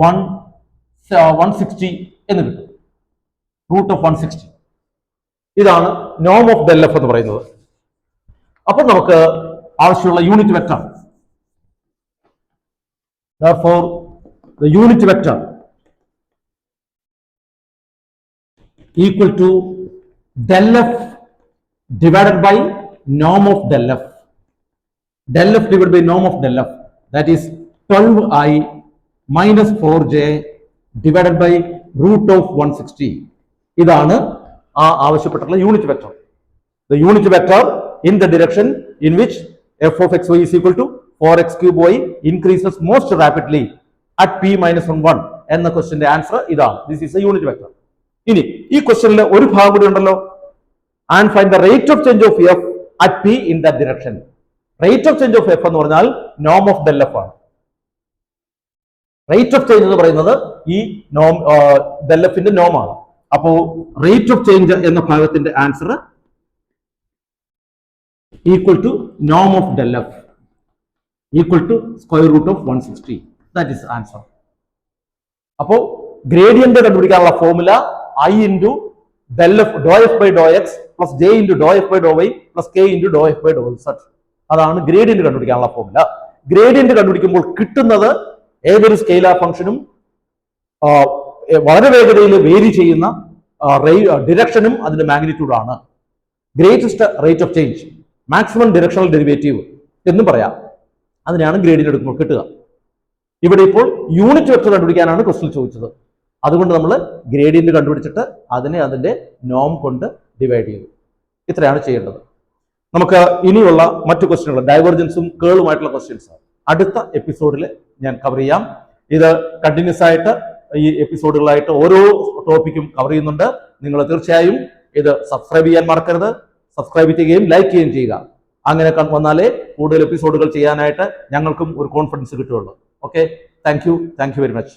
160 എന്ന് കിട്ടും. root of 160 ഇതാണ് നോം ഓഫ് ഡെൽ എഫ് എന്ന് പറയുന്നത്. അപ്പൊ നമുക്ക് ആവശ്യമുള്ള unit vector, therefore the unit vector equal to del f divided by norm of del f. Del f divided by norm of del f, that is 12i minus 4j divided by root of 160. ഇതാണ് ആ ആവശ്യപ്പെട്ടുള്ള unit vector. The unit vector in the direction in which f of xy is equal to 4x cube y increases most rapidly at p minus 1 എന്ന ക്വസ്റ്റ്യന്റെ answer ഇതാണ്. This is a unit vector. ഇനി ഈ ക്വസ്റ്റ്യനിൽ ഒരു ഭാഗം കൂടി ഉണ്ടല്ലോ, and find the rate of change of F at P in that direction. Rate of change of F എന്ന് പറഞ്ഞാൽ നോം ഓഫ് ഡെൽ എഫ് ആണ്. റേറ്റ് ഓഫ് ചേഞ്ച് എന്ന് പറയുന്നത് ഈ നോം ഡെൽ എഫിന്റെ നോം ആണ്. അപ്പോ റേറ്റ് ഓഫ് ചേഞ്ച് എന്ന ഭാഗത്തിന്റെ ആൻസർ ഈക്വൽ ടു നോം of del F equal to square root of 160. That is answer. അപ്പോ ഗ്രേഡിയന്റ് കണ്ടുപിടിക്കാനുള്ള formula I into del f dou f by dou x plus j into dou f by dou y plus k into dou f by dou z. അതാണ് gradient കണ്ടുപിടിക്കാനുള്ള formula. Gradient കണ്ടുപിടിക്കുമ്പോൾ കിട്ടുന്നത് ഏതൊരു scalar ഫംഗ്ഷനും വളരെ വേഗതയിൽ vary ചെയ്യുന്ന ഡിറക്ഷനും അതിന്റെ magnitude ആണ്. Greatest rate of change, maximum directional derivative എന്നും പറയാം. അതിനാണ് ഗ്രേഡിയന്റ് എടുക്കുമ്പോൾ കിട്ടുക. ഇവിടെ ഇപ്പോൾ യൂണിറ്റ് വെക്ടർ കണ്ടുപിടിക്കാനാണ് ക്വസ്റ്റ്യൻ ചോദിച്ചത്. അതുകൊണ്ട് നമ്മൾ ഗ്രേഡിയന്റ് കണ്ടുപിടിച്ചിട്ട് അതിനെ അതിന്റെ നോം കൊണ്ട് ഡിവൈഡ് ചെയ്തു. ഇത്രയാണ് ചെയ്യേണ്ടത്. നമുക്ക് ഇനിയുള്ള മറ്റു ക്വസ്റ്റ്യനുകൾ, ഡൈവേർജൻസും കേളുമായിട്ടുള്ള ക്വസ്റ്റ്യൻസ് അടുത്ത എപ്പിസോഡിൽ ഞാൻ കവർ ചെയ്യാം. ഇത് കണ്ടിന്യൂസ് ആയിട്ട് ഈ എപ്പിസോഡുകളായിട്ട് ഓരോ ടോപ്പിക്കും കവർ ചെയ്യുന്നുണ്ട്. നിങ്ങൾ തീർച്ചയായും ഇത് സബ്സ്ക്രൈബ് ചെയ്യാൻ മറക്കരുത്. സബ്സ്ക്രൈബ് ചെയ്യുകയും ലൈക്ക് ചെയ്യുകയും ചെയ്യുക. അങ്ങനെ വന്നാലേ കൂടുതൽ എപ്പിസോഡുകൾ ചെയ്യാനായിട്ട് ഞങ്ങൾക്കും ഒരു കോൺഫിഡൻസ് കിട്ടുകയുള്ളൂ. Okay, thank you very much.